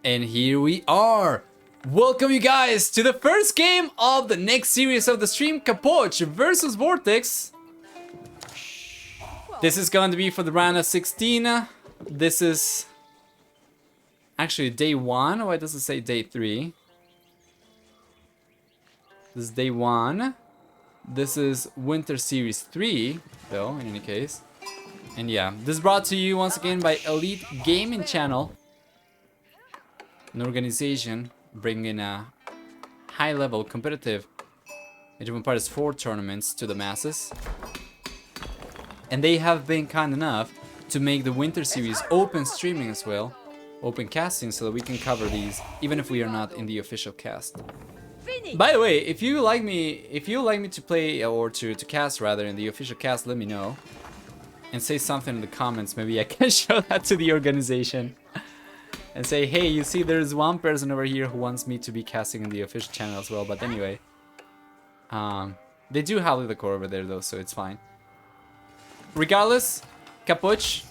And here we are! Welcome you guys to the first game of the next series of the stream, Capoch versus Vortex. This is going to be for the round of 16. This is actually day 1. Why does it say day 3? This is day 1. This is Winter Series 3, though, in any case. And yeah, this is brought to you once again by Elite Gaming Channel, an organization bringing a high-level competitive Age of Empires 4 tournaments to the masses. And they have been kind enough to make the Winter Series open streaming as well, open casting, so that we can cover these even if we are not in the official cast. By the way, if you like me to play or to cast rather in the official cast, let me know and say something in the comments. Maybe I can show that to the organization and say, hey, you see, there's one person over here who wants me to be casting in the official channel as well. But anyway, they do have the core over there though, so it's fine. Regardless, Capoch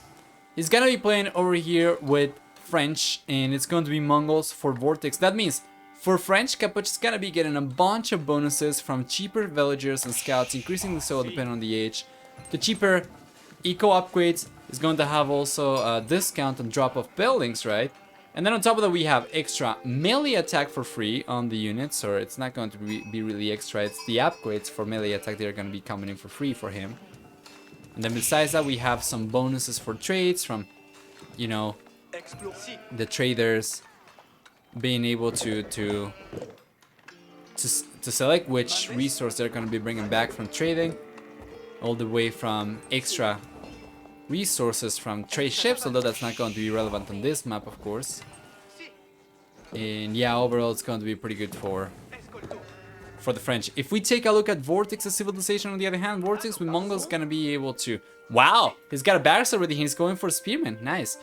is gonna be playing over here with French, and it's going to be Mongols for Vortex. That means for French, Capoch is gonna be getting a bunch of bonuses from cheaper villagers and scouts, increasingly so depending on the age. The cheaper eco upgrades is going to have also a discount on drop of buildings, right? And then on top of that, we have extra melee attack for free on the units, or it's not going to be really extra, it's the upgrades for melee attack that are going to be coming in for free for him. And then besides that, we have some bonuses for trades from, you know, the traders being able to select which resource they're going to be bringing back from trading, all the way from extra resources from trade ships, although that's not going to be relevant on this map, of course. And yeah, overall it's going to be pretty good for the French. If we take a look at Vortex's civilization, on the other hand, Vortex with Mongols gonna be able to... Wow! He's got a barracks already, he's going for Spearmen, nice.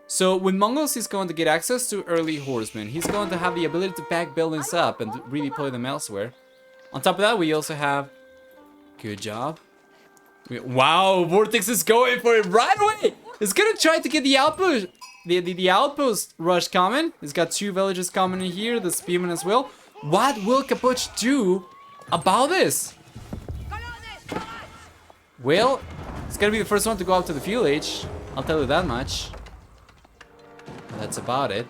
So with Mongols, he's going to get access to early horsemen. He's going to have the ability to pack buildings up and redeploy deploy them elsewhere. On top of that, we also have... Good job. Wow, Vortex is going for it right away! He's gonna try to get the outpost, the outpost rush coming. He's got 2 villages coming in here, the Spearmen as well. What will Capoch do about this? Well, he's gonna be the first one to go up to the fuel age, I'll tell you that much. That's about it.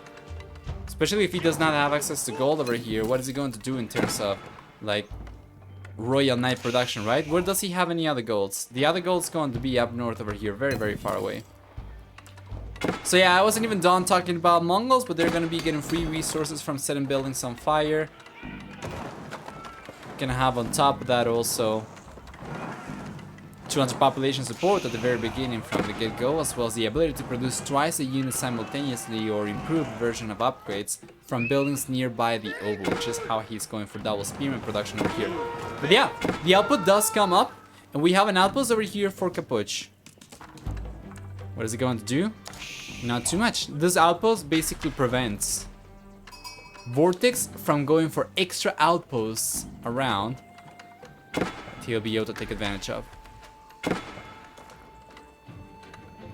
Especially if he does not have access to gold over here, what is he going to do in terms of, like, Royal Knight production, right? Where does he have any other golds? The other gold's going to be up north over here, very, very far away. So yeah, I wasn't even done talking about Mongols, but they're gonna be getting free resources from setting buildings on fire. Gonna have on top of that also 200 population support at the very beginning from the get-go, as well as the ability to produce twice a unit simultaneously or improved version of upgrades from buildings nearby the oval, which is how he's going for double Spearman production over here. But yeah, the output does come up, and we have an outpost over here for Capoch. What is he going to do? Not too much. This outpost basically prevents Vortex from going for extra outposts around that he'll be able to take advantage of.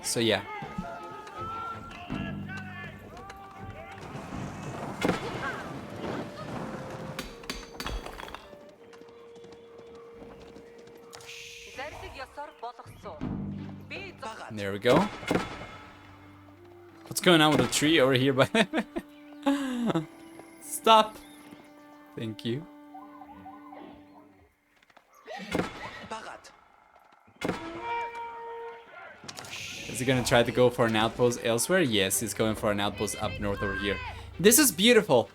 So yeah. There we go. What's going on with the tree over here? But stop. Thank you. Is he gonna try to go for an outpost elsewhere? Yes, he's going for an outpost up north over here. This is beautiful.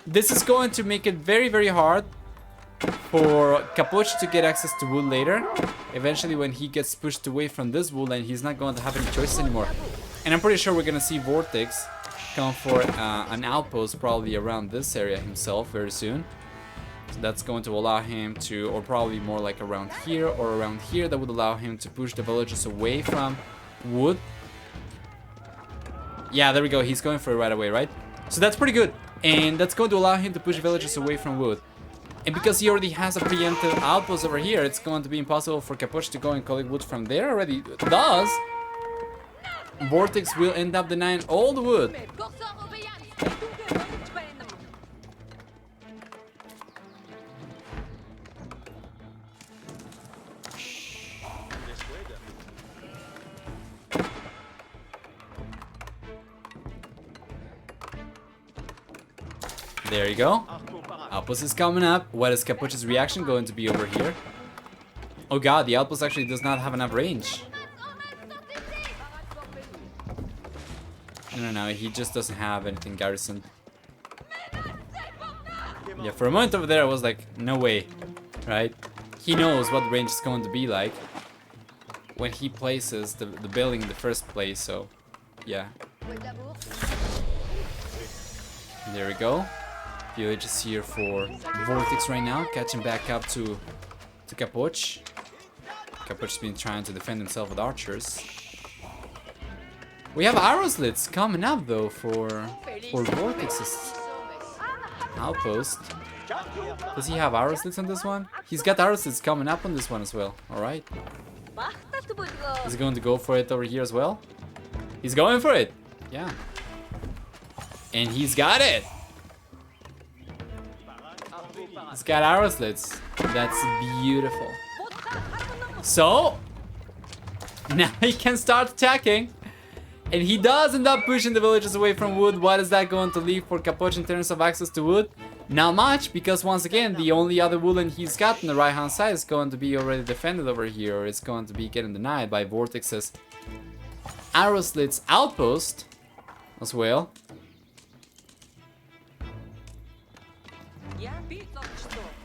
This is going to make it very, very hard for Capoch to get access to wood later. Eventually, when he gets pushed away from this wood line, he's not going to have any choices anymore. And I'm pretty sure we're gonna see Vortex come for an outpost probably around this area himself very soon. So that's going to allow him to, or probably more like around here or around here, that would allow him to push the villages away from wood. Yeah, there we go, he's going for it right away, right? So that's pretty good. And that's going to allow him to push villages away from wood. And because he already has a preemptive outpost over here, it's going to be impossible for Capoch to go and collect wood from there already. Thus, Vortex will end up denying all the wood There you go. Outpost is coming up. What is Capuch's reaction going to be over here? Oh god, the outpost actually does not have enough range. No, he just doesn't have anything garrisoned. Yeah, for a moment over there I was like, no way, right? He knows what the range is going to be like when he places the building in the first place, so yeah. There we go. Village is here for Vortex right now, catching back up to Capuch. Capuch's been trying to defend himself with archers. We have arrow slits coming up though for Vortex's outpost. Does he have arrow slits on this one? He's got arrow slits coming up on this one as well. Alright. Is he going to go for it over here as well? He's going for it! Yeah. And he's got it! He's got arrow slits. That's beautiful. So, now he can start attacking. And he does end up pushing the villagers away from wood. What is that going to leave for Capuch in terms of access to wood? Not much, because once again, the only other woodland he's got on the right hand side is going to be already defended over here, or it's going to be getting denied by Vortex's arrow slits outpost as well.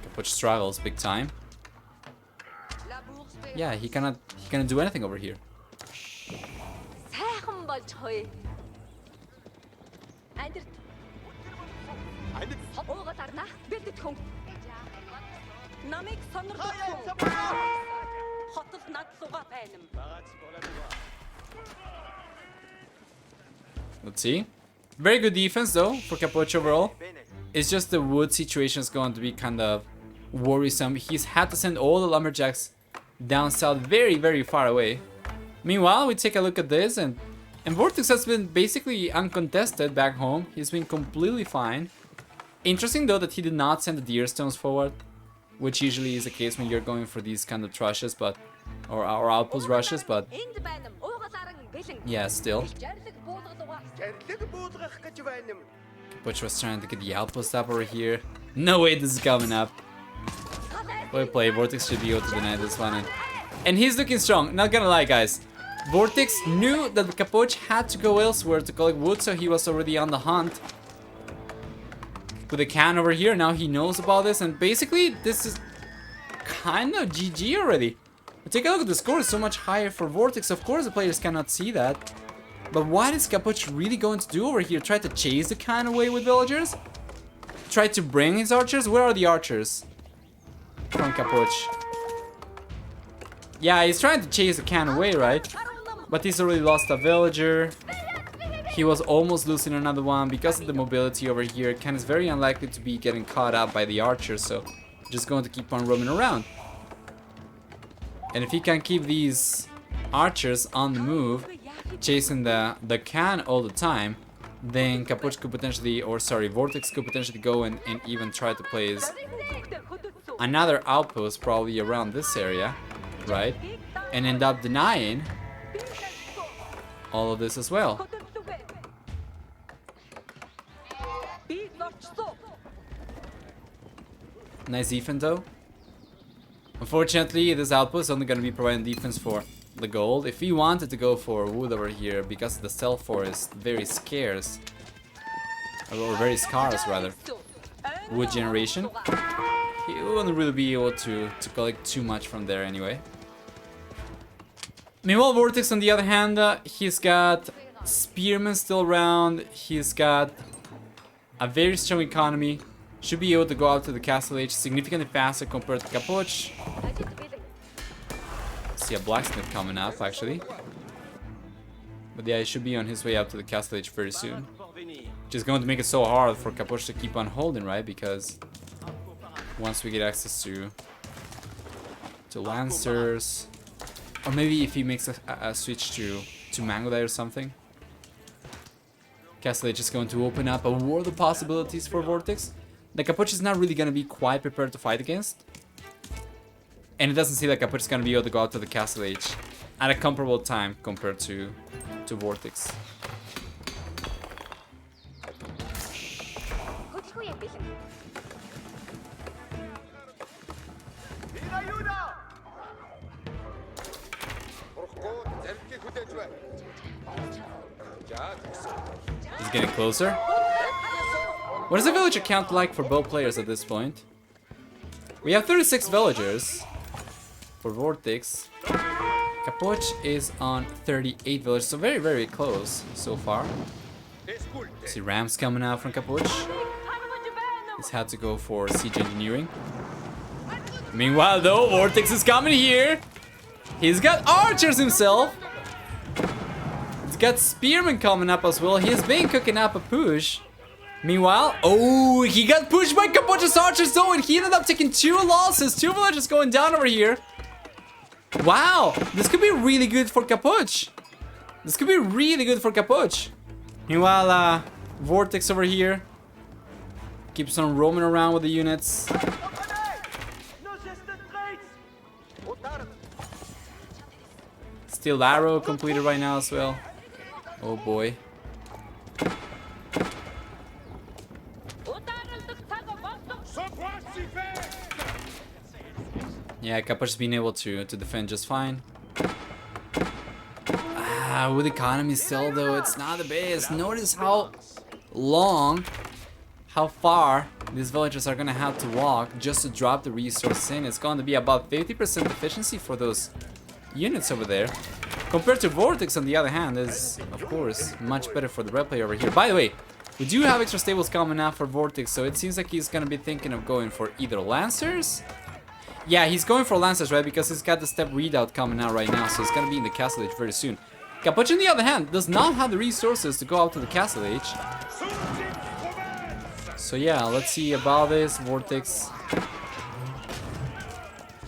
Capuch struggles big time. Yeah, he cannot do anything over here. Let's see. Very good defense though for Capuch overall. It's just the wood situation is going to be kind of worrisome. He's had to send all the lumberjacks down south very far away. Meanwhile, we take a look at this and Vortex has been basically uncontested back home. He's been completely fine. Interesting though that he did not send the deer stones forward, which usually is the case when you're going for these kind of rushes, but or outpost rushes, but yeah, still. Capuch was trying to get the outpost up over here. No way this is coming up. Well play, Vortex should be able to deny this one. And he's looking strong, not gonna lie guys. Vortex knew that Capuch had to go elsewhere to collect wood, so he was already on the hunt. With a can over here, now he knows about this, and basically this is kind of GG already. But take a look at the score, it's so much higher for Vortex. Of course the players cannot see that. But what is Capuch really going to do over here? Try to chase the can away with villagers? Try to bring his archers? Where are the archers? From Capuch. Yeah, he's trying to chase the can away, right? But he's already lost a villager. He was almost losing another one because of the mobility over here. Can is very unlikely to be getting caught up by the archers, so just going to keep on roaming around. And if he can keep these archers on the move, chasing the can all the time, then Capuch could potentially, or sorry, Vortex could potentially go and even try to place another outpost probably around this area, right? And end up denying all of this as well. Nice defense though. Unfortunately, this outpost is only going to be providing defense for the gold. If he wanted to go for wood over here, because the stealth forest very scarce, or very scarce rather, wood generation, he wouldn't really be able to collect too much from there anyway. Meanwhile, Vortex on the other hand, he's got spearmen still around, he's got a very strong economy, should be able to go out to the castle age significantly faster compared to Capuch. See a blacksmith coming up actually. But yeah, he should be on his way up to the castle age very soon. Which is going to make it so hard for Capuch to keep on holding, right? Because once we get access to lancers, or maybe if he makes a switch to Mangodai or something. Castle Age is going to open up a world of possibilities for Vortex. The Capuch is not really going to be quite prepared to fight against. And it doesn't seem like Capuch is going to be able to go out to the Castle Age at a comparable time compared to Vortex. He's getting closer. What does the villager count like for both players at this point? We have 36 villagers for Vortex. Capuch is on 38 villagers, so very, very close so far. See Rams coming out from Capuch. He's had to go for siege engineering. Meanwhile, though, Vortex is coming here. He's got archers himself. He's got spearmen coming up as well. He's been cooking up a push. Meanwhile, oh, he got pushed by Capuch's archers though, and he ended up taking 2 losses. 2 villagers going down over here. Wow, this could be really good for Capuch. This could be really good for Capuch. Meanwhile, Vortex over here keeps on roaming around with the units. Steel arrow completed right now as well. Oh boy. Yeah, Capuch's been able to defend just fine. With economy still though, it's not the best. Notice how long, how far these villagers are gonna have to walk just to drop the resource in. It's going to be about 50% efficiency for those units over there. Compared to Vortex on the other hand is, of course, much better for the red player over here. By the way, we do have extra stables coming out for Vortex, so it seems like he's gonna be thinking of going for either Lancers. Yeah, he's going for Lancers, right? Because he's got the step readout coming out right now, so he's gonna be in the Castle Age very soon. Capuch, on the other hand, does not have the resources to go out to the Castle Age. So yeah, let's see about this. Vortex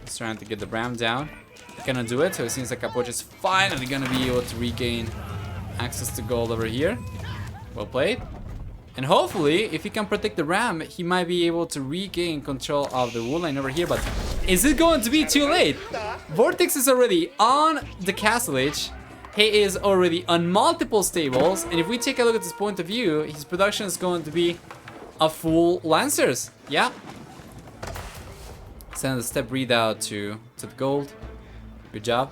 is trying to get the ram down. Gonna do it, so it seems like Capuch is finally gonna be able to regain access to gold over here. Well played. And hopefully, if he can protect the ram, he might be able to regain control of the wood line over here. But is it going to be too late? Vortex is already on the Castle Age. He is already on multiple stables. And if we take a look at this point of view, his production is going to be a full Lancers. Yeah. Send the step readout to the gold. Good job.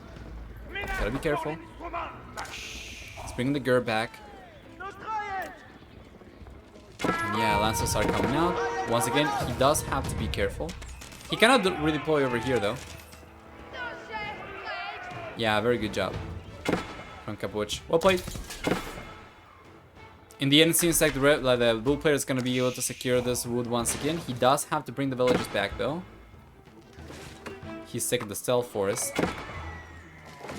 Gotta be careful. Let's bring the Gur back. And yeah, Lancers are coming out. Once again, he does have to be careful. He cannot redeploy over here though. Yeah, very good job from Capuch. Well played. In the end, it seems like the blue player is going to be able to secure this wood once again. He does have to bring the villagers back though. He's taking the stealth forest.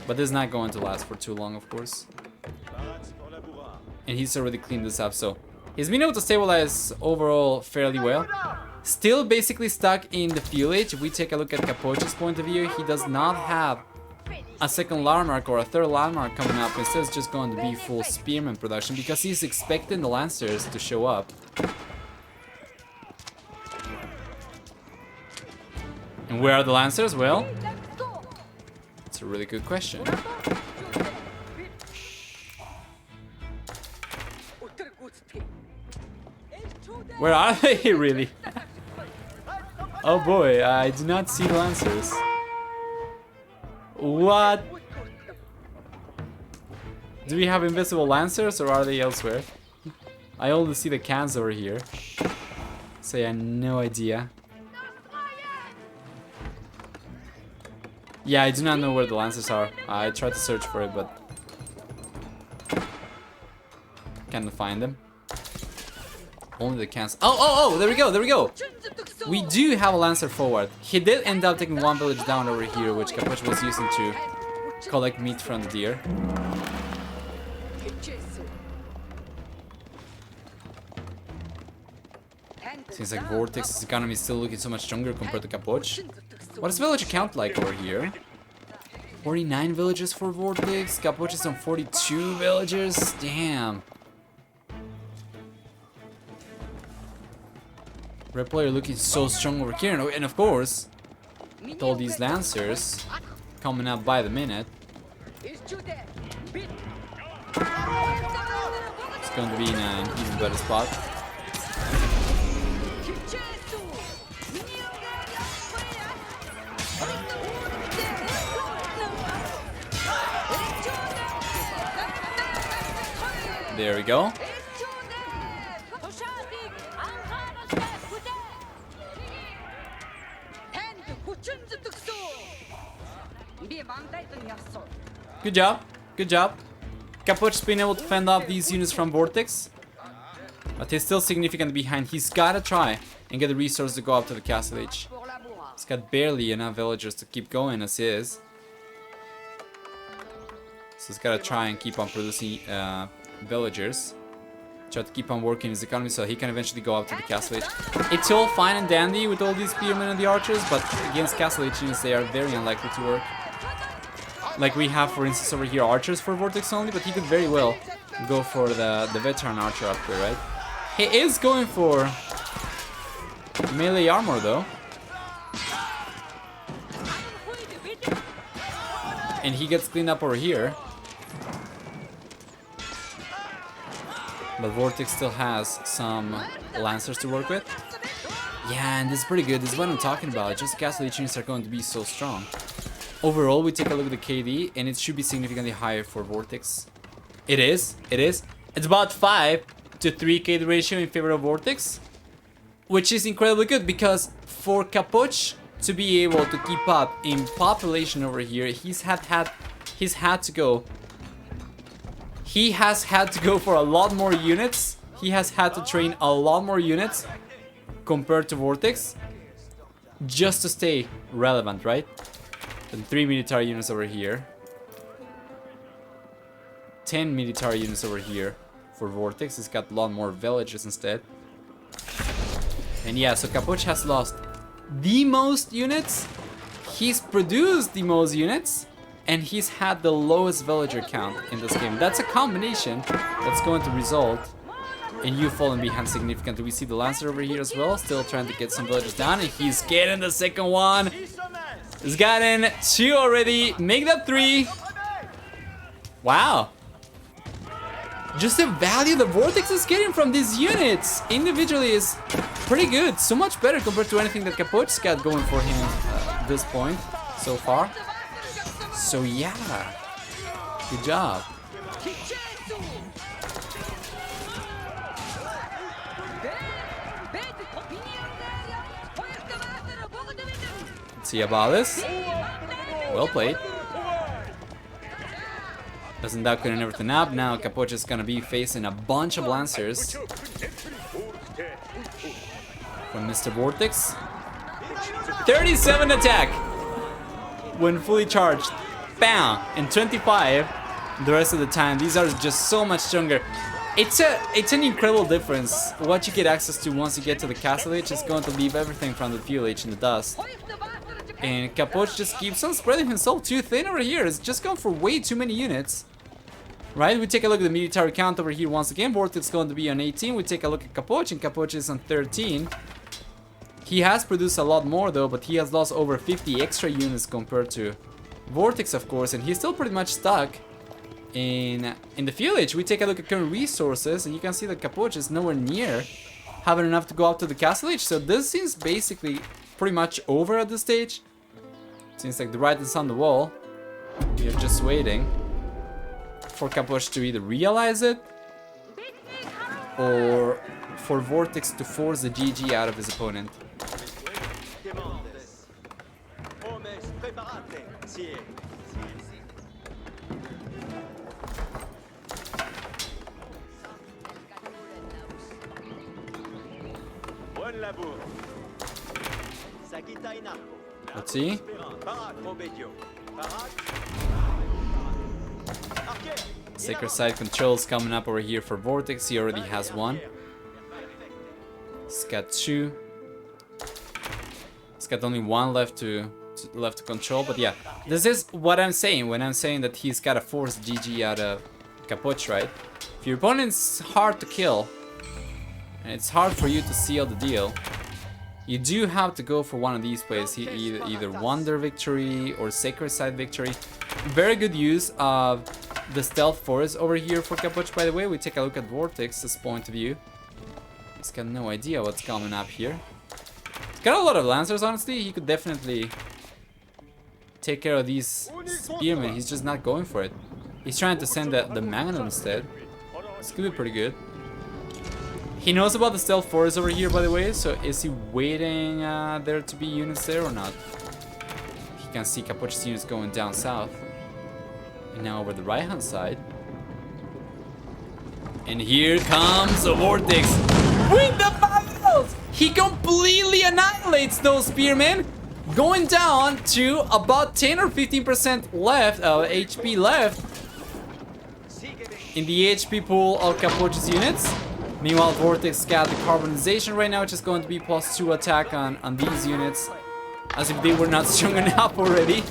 But this is not going to last for too long, of course. And he's already cleaned this up, so he's been able to stabilize overall fairly well. Still basically stuck in the field age. If we take a look at Capuch's point of view, he does not have a second landmark or a third landmark coming up. Instead, it's just going to be full spearman production because he's expecting the Lancers to show up. And where are the Lancers? Well, it's a really good question. Where are they really? Oh boy, I do not see the Lancers. What? Do we have invisible Lancers or are they elsewhere? I only see the cans over here. So I have no idea. Yeah, I do not know where the Lancers are. I tried to search for it, but can't find them. Only the cans. Oh, there we go, there we go. We do have a Lancer forward. He did end up taking one village down over here, which Capuch was using to collect meat from the deer. Seems like Vortex's economy is still looking so much stronger compared to Capuch. What does village count like over here? 49 villages for Vortex. Capuch is on 42 villagers. Damn. Red player looking so strong over here, and of course, with all these Lancers coming up by the minute, it's going to be in an even better spot. There we go. Good job. Good job. Capuch's been able to fend off these units from Vortex. But he's still significantly behind. He's gotta try and get the resources to go up to the Castle Age. He's got barely enough villagers to keep going as is. So he's gotta try and keep on producing villagers. Try to keep on working his economy so he can eventually go up to the Castle Age. It's all fine and dandy with all these spearmen and the archers, but against Castle Age units they are very unlikely to work. Like we have, for instance, over here archers for Vortex only, but he could very well go for the veteran archer upgrade, right? He is going for melee armor though. And he gets cleaned up over here. But Vortex still has some Lancers to work with. Yeah, and this is pretty good. This is what I'm talking about. Just Castle Age units are going to be so strong. Overall, we take a look at the KD, and it should be significantly higher for Vortex. It is. It is. It's about 5 to 3 KD ratio in favor of Vortex, which is incredibly good because for Capuch to be able to keep up in population over here, He has had to go for a lot more units. He has had to train a lot more units compared to Vortex just to stay relevant, right? And 3 military units over here. 10 military units over here for Vortex. He's got a lot more villages instead. And yeah, so Capuch has lost the most units. He's produced the most units. And he's had the lowest villager count in this game. That's a combination that's going to result in you falling behind significantly. We see the Lancer over here as well, still trying to get some villagers down, and he's getting the second one. He's gotten 2 already. Make that 3. Wow. Just the value the Vortex is getting from these units individually is pretty good. So much better compared to anything that Capuch's got going for him at this point so far. So yeah, good job. Let's see about this. Well played. Doesn't that couldn't everything up. Now Capuch is gonna be facing a bunch of Lancers from Mr. Vortex. 37 attack when fully charged. Bam! And 25 the rest of the time. These are just so much stronger. It's an incredible difference. What you get access to once you get to the Castle Age is going to leave everything from the Fuel Age in the dust. And Capuch just keeps on spreading himself too thin over here. It's just going for way too many units. Right? We take a look at the military count over here once again. Vortex is going to be on 18. We take a look at Capuch, and Capuch is on 13. He has produced a lot more though, but he has lost over 50 extra units compared to Vortex, of course, and he's still pretty much stuck in the Fuel Age. We take a look at current resources, and you can see that Capuch is nowhere near having enough to go up to the Castle Age. So this seems basically pretty much over at this stage. Seems like the writing's on the wall. We are just waiting for Capuch to either realize it or for Vortex to force the GG out of his opponent. Let's see. Sacred Side controls coming up over here for Vortex. He already has 1. He's got 2. He's got only 1 left to control. But yeah, this is what I'm saying when I'm saying that he's got to force GG out of Capuch, right? If your opponent's hard to kill and it's hard for you to seal the deal, You do have to go for one of these plays, either Wonder Victory or Sacred Side Victory. Very good use of the Stealth Forest over here for Capuch, by the way. We take a look at Vortex's point of view. He's got no idea what's coming up here. He's got a lot of Lancers, honestly. He could definitely take care of these Spearmen. He's just not going for it. He's trying to send the Magnum instead. This could be pretty good. He knows about the Stealth Forest over here, by the way, so is he waiting there to be units there or not? He can see Capuch's units going down south. And now over the right-hand side. And here comes a Vortex with the battles! He completely annihilates those Spearmen, going down to about 10 or 15% left, HP left in the HP pool of Capuch's units. Meanwhile, Vortex got the carbonization right now, which is going to be +2 attack on these units, as if they were not strong enough already.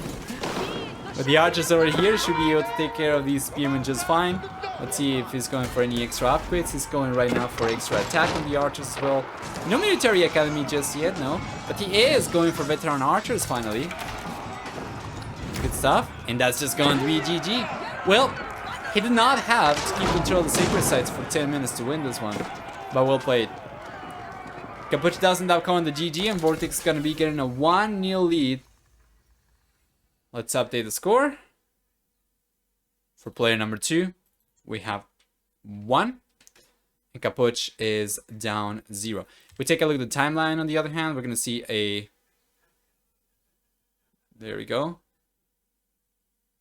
But the archers over here should be able to take care of these spearmen just fine. Let's see if he's going for any extra upgrades. He's going right now for extra attack on the archers as well. No military academy just yet, no. But he is going for veteran archers finally. Good stuff. And that's just going to be GG. Well, he did not have to keep control of the sacred sites for 10 minutes to win this one. But well played. Capuch does end up calling the GG, and Vortex is going to be getting a 1-0 lead. Let's update the score. For player number 2, we have 1. And Capuch is down 0. If we take a look at the timeline, on the other hand, we're going to see a... There we go.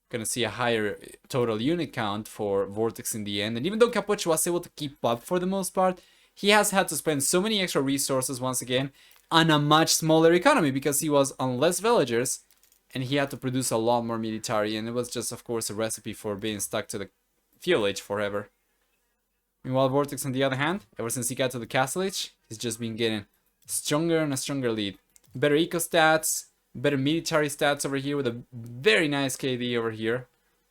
Going to see a higher total unit count for Vortex in the end. And even though Capuch was able to keep up for the most part, he has had to spend so many extra resources once again on a much smaller economy because he was on less villagers and he had to produce a lot more military, and it was just, of course, a recipe for being stuck to the feudal age forever. Meanwhile, Vortex, on the other hand, ever since he got to the castle age, he's just been getting stronger and a stronger lead. Better eco stats, better military stats over here with a very nice KD over here,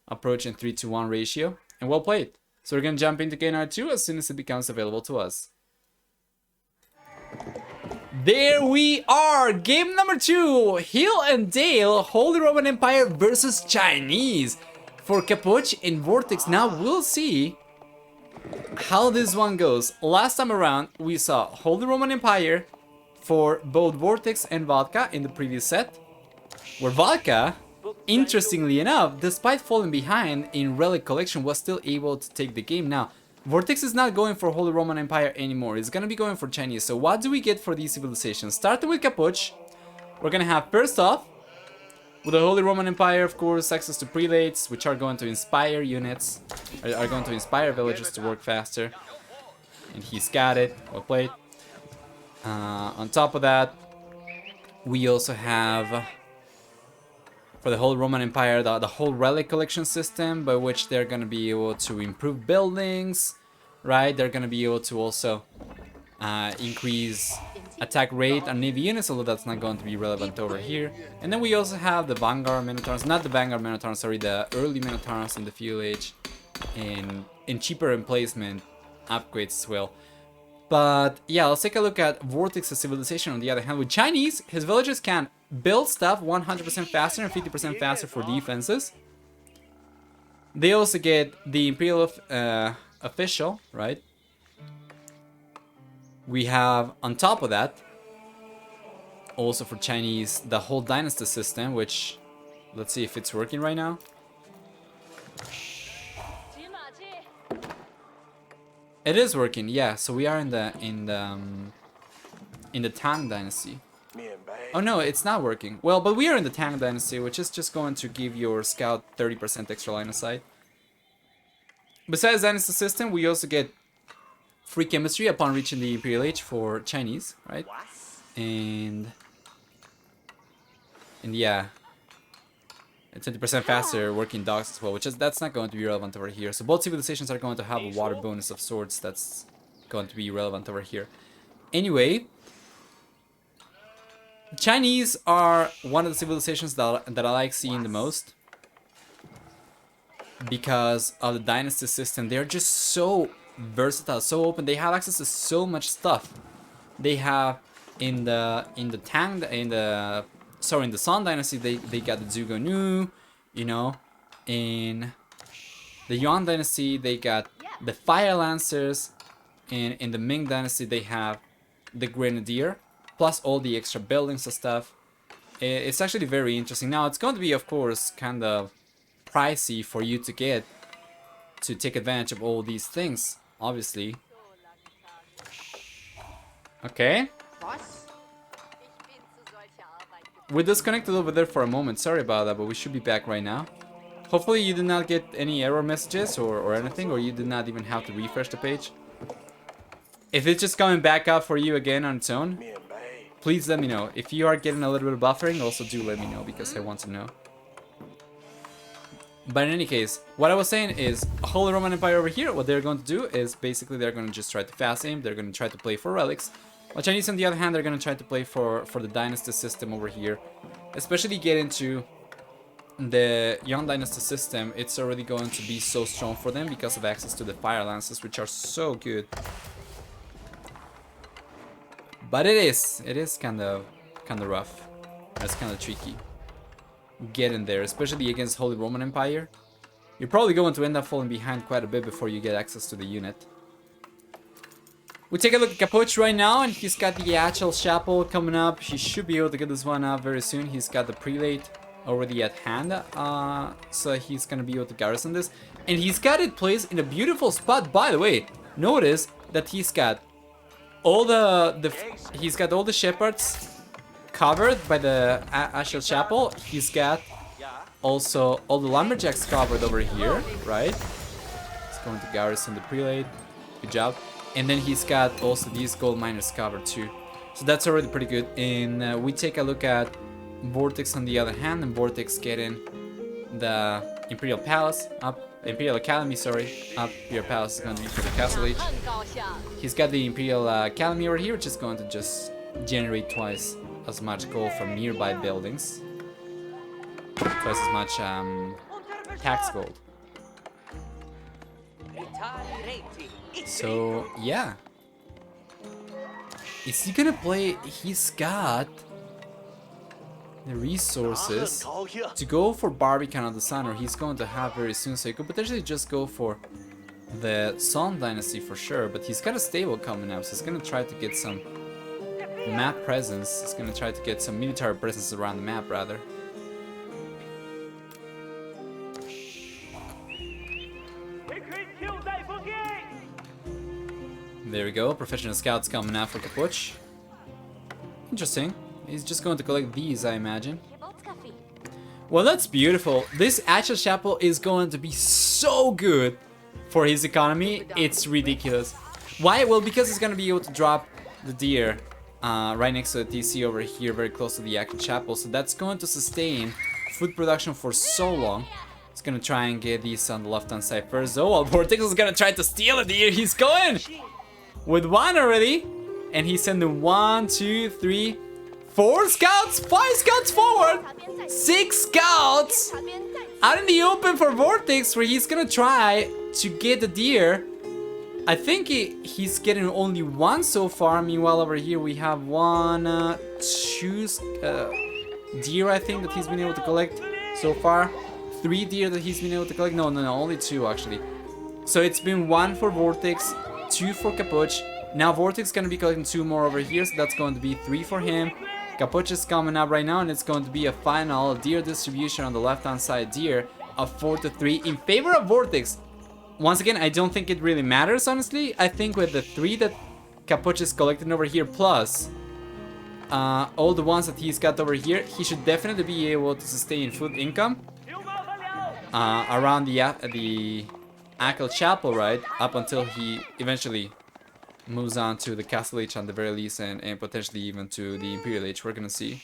approaching 3-to-1 ratio, and well played. So we're gonna jump into KNR 2 as soon as it becomes available to us. There we are! Game number 2! Hill and Dale, Holy Roman Empire versus Chinese. For Capuch and Vortex, now we'll see how this one goes. Last time around, we saw Holy Roman Empire for both Vortex and Vodka in the previous set, where Vodka, interestingly enough, despite falling behind in Relic Collection, was still able to take the game. Now, Vortex is not going for Holy Roman Empire anymore. It's gonna be going for Chinese. So what do we get for these civilizations? Starting with Capuch, we're gonna have first off, with the Holy Roman Empire, of course, access to prelates, which are going to inspire units, are going to inspire villagers to work faster. And he's got it. Well played. On top of that, we also have, for the whole Roman Empire, the whole relic collection system, by which they're going to be able to improve buildings, right? They're going to be able to also increase attack rate on navy units, although that's not going to be relevant over here. And then we also have the Vanguard Minotaurs, not the Vanguard Minotaurs, sorry, the early Minotaurs in the feudal age, in cheaper emplacement upgrades as well. But yeah, let's take a look at Vortex's civilization on the other hand. With Chinese, his villagers can build stuff 100% faster and 50% faster for defenses. They also get the Imperial official, right? We have, on top of that, also for Chinese, the whole dynasty system, which, let's see if it's working right now. It is working, yeah. So we are in the Tang Dynasty. Oh no, it's not working. Well, but we are in the Tang Dynasty, which is just going to give your scout 30% extra line of sight. Besides Dynasty system, we also get free chemistry upon reaching the Imperial Age for Chinese, right? And yeah, 20% faster working docks as well, which is, that's not going to be relevant over here. So both civilizations are going to have a water bonus of sorts that's going to be relevant over here. Anyway, Chinese are one of the civilizations that I like seeing the most because of the dynasty system. They're just so versatile, so open. They have access to so much stuff. They have In the Tang, in the Song Dynasty, they got the Zhuge Nu, you know. In the Yuan Dynasty, they got the Fire Lancers. And in the Ming Dynasty, they have the Grenadier, plus all the extra buildings and stuff. It's actually very interesting. Now, it's going to be, of course, kind of pricey for you to get to take advantage of all these things, obviously. Okay. We disconnected over there for a moment. Sorry about that, but we should be back right now. Hopefully you did not get any error messages or anything, or you did not even have to refresh the page. If it's just coming back up for you again on its own, please let me know. If you are getting a little bit of buffering, also do let me know, because I want to know. But in any case, what I was saying is, Holy Roman Empire over here, what they're going to do is basically they're going to just try to fast aim, they're going to try to play for relics. While Chinese, on the other hand, they're going to try to play for the dynasty system over here. Especially get into the Yuan dynasty system, it's already going to be so strong for them because of access to the Fire Lances, which are so good. But it is kind of rough. It's kind of tricky. Get in there, especially against Holy Roman Empire. You're probably going to end up falling behind quite a bit before you get access to the unit. We take a look at Capuch right now, and he's got the Actual Chapel coming up. He should be able to get this one up very soon. He's got the Prelate already at hand, so he's gonna be able to garrison this. And he's got it placed in a beautiful spot, by the way. Notice that he's got all the shepherds covered by the Actual Chapel. He's got also all the lumberjacks covered over here, right? He's going to garrison the Prelate. Good job. And then he's got also these gold miners covered too. So that's already pretty good. And we take a look at Vortex on the other hand, and Vortex getting the Imperial Palace up. Imperial Academy, sorry. Up. Imperial Palace is going to be for the Castle Age. He's got the Imperial Academy over here, which is going to just generate twice as much gold from nearby buildings. Twice as much tax gold. So, yeah. Is he gonna play? He's got the resources to go for Barbican of the Sun, or he's going to have very soon, so he could potentially just go for the Song Dynasty for sure, but he's got a stable coming up, so he's gonna try to get some map presence. He's gonna try to get some military presence around the map, rather. There we go, professional scouts coming out for Capuch. Interesting. He's just going to collect these, I imagine. Well, that's beautiful. This Actual Chapel is going to be so good for his economy. It's ridiculous. Why? Well, because he's going to be able to drop the deer right next to the TC over here, very close to the Actual Chapel. So that's going to sustain food production for so long. He's going to try and get these on the left-hand side first. Oh, well, Vortex is going to try to steal the deer. He's going with one already. And he's sending 1, 2, 3, 4 scouts, 5 scouts forward, 6 scouts out in the open for Vortex, where he's gonna try to get the deer. I think he's getting only 1 so far. Meanwhile, over here we have 1, 2 deer, I think, that he's been able to collect so far. 3 deer that he's been able to collect. No, only 2 actually. So it's been 1 for Vortex, 2 for Capuch. Now Vortex is gonna be collecting 2 more over here, so that's going to be 3 for him. Capuch is coming up right now, and it's going to be a final deer distribution on the left-hand side deer of 4 to 3 in favor of Vortex. Once again, I don't think it really matters, honestly. I think with the 3 that Capuch is collecting over here, plus all the ones that he's got over here, he should definitely be able to sustain food income around the Actual Chapel, right? Up until he eventually moves on to the Castle Age at the very least, and potentially even to the Imperial Age, we're gonna see.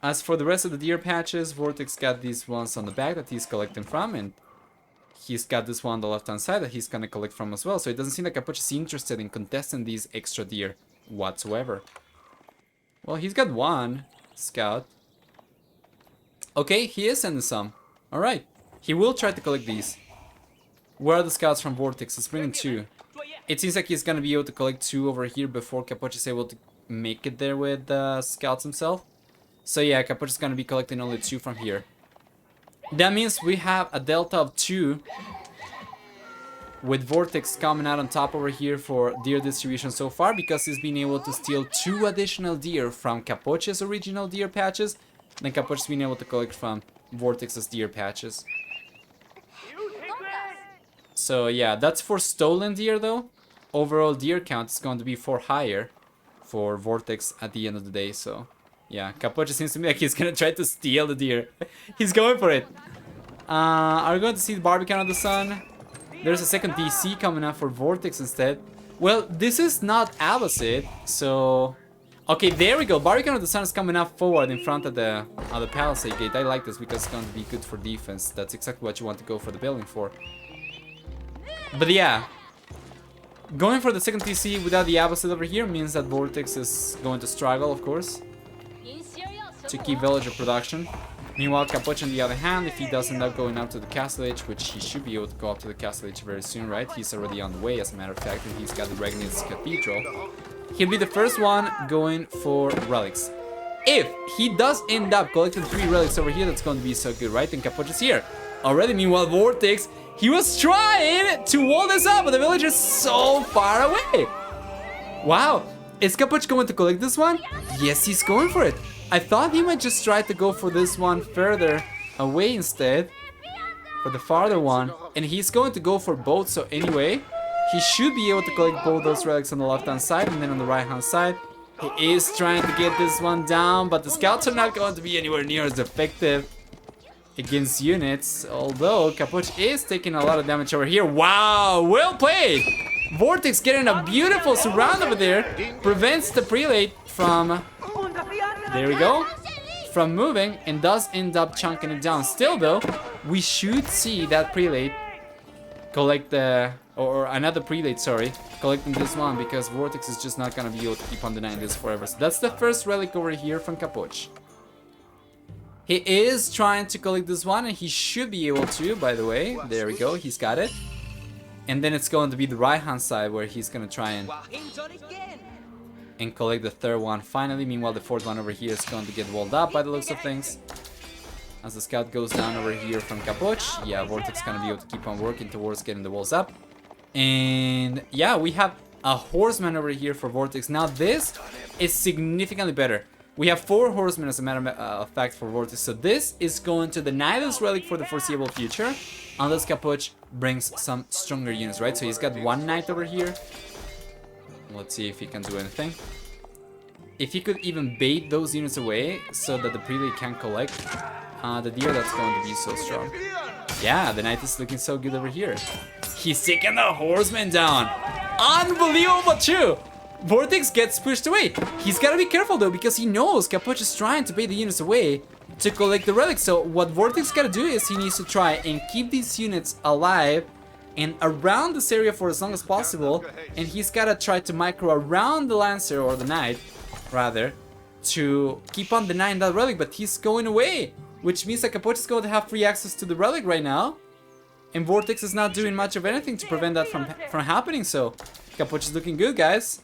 As for the rest of the deer patches, Vortex got these ones on the back that he's collecting from, and he's got this one on the left-hand side that he's gonna collect from as well, so it doesn't seem like Capuch is interested in contesting these extra deer whatsoever. Well, he's got 1 scout. Okay, he is sending some. Alright, he will try to collect these. Where are the scouts from Vortex? He's bringing 2. It seems like he's gonna be able to collect 2 over here before Capoch is able to make it there with the scouts himself. So yeah, Capoch is gonna be collecting only 2 from here. That means we have a delta of 2 with Vortex coming out on top over here for deer distribution so far, because he's been able to steal 2 additional deer from Capoch's original deer patches. Then Capoch's been able to collect from Vortex's deer patches. So yeah, that's for stolen deer though. Overall deer count is going to be 4 higher for Vortex at the end of the day. So yeah, Capoch seems to me like he's gonna try to steal the deer. He's going for it. Are we going to see the Barbican of the Sun? There's a second DC coming up for Vortex instead. Well, this is not Abbasid, so... Okay, there we go. Barbican of the Sun is coming up forward in front of the Palisade Gate. I like this because it's going to be good for defense. That's exactly what you want to go for the building for. But yeah, going for the second DC without the Abbasid over here means that Vortex is going to struggle, of course, to keep villager production. Meanwhile, Capoch on the other hand, if he does end up going up to the Castle Age, which he should be able to go up to the Castle Age very soon, right? He's already on the way, as a matter of fact, and he's got the Regnis Cathedral. He'll be the first one going for relics. If he does end up collecting 3 relics over here, that's going to be so good, right? And Capoch is here already. Meanwhile, Vortex, he was trying to wall this up, but the village is so far away. Wow, is Capoch going to collect this one? Yes, he's going for it. I thought he might just try to go for this one further away instead, for the farther one, and he's going to go for both. So anyway, he should be able to collect both those relics on the left hand side, and then on the right hand side he is trying to get this one down, but the scouts are not going to be anywhere near as effective against units, although Capoch is taking a lot of damage over here. Wow, well played! Vortex getting a beautiful surround over there, prevents the prelate from... There we go. From moving, and does end up chunking it down. Still though, we should see that prelate collect the... Or another prelate, sorry, collecting this one, because Vortex is just not gonna be able to keep on denying this forever. So that's the first relic over here from Capoch. He is trying to collect this one, and he should be able to, by the way. There we go, he's got it. And then it's going to be the right hand side where he's gonna try and collect the third one finally. Meanwhile, the fourth one over here is going to get walled up by the looks of things. As the scout goes down over here from Capoch, yeah, Vortex is gonna be able to keep on working towards getting the walls up. And yeah, we have a horseman over here for Vortex. Now this is significantly better. We have 4 horsemen as a matter of fact for Vortex. So this is going to deny this relic for the foreseeable future, unless Capoch brings some stronger units, right? So he's got 1 knight over here. Let's see if he can do anything. If he could even bait those units away so that the prelate can collect the deer, that's going to be so strong. Yeah, the knight is looking so good over here. He's taking the horseman down. Unbelievable too. Vortex gets pushed away. He's got to be careful though, because he knows Capoch is trying to bait the units away to collect the relics. So what Vortex got to do is he needs to try and keep these units alive and around this area for as long as possible, and he's gotta try to micro around the Lancer, or the Knight rather, to keep on denying that relic. But he's going away, which means that Capoch is going to have free access to the relic right now, and Vortex is not doing much of anything to prevent that from happening. So Capoch is looking good, guys.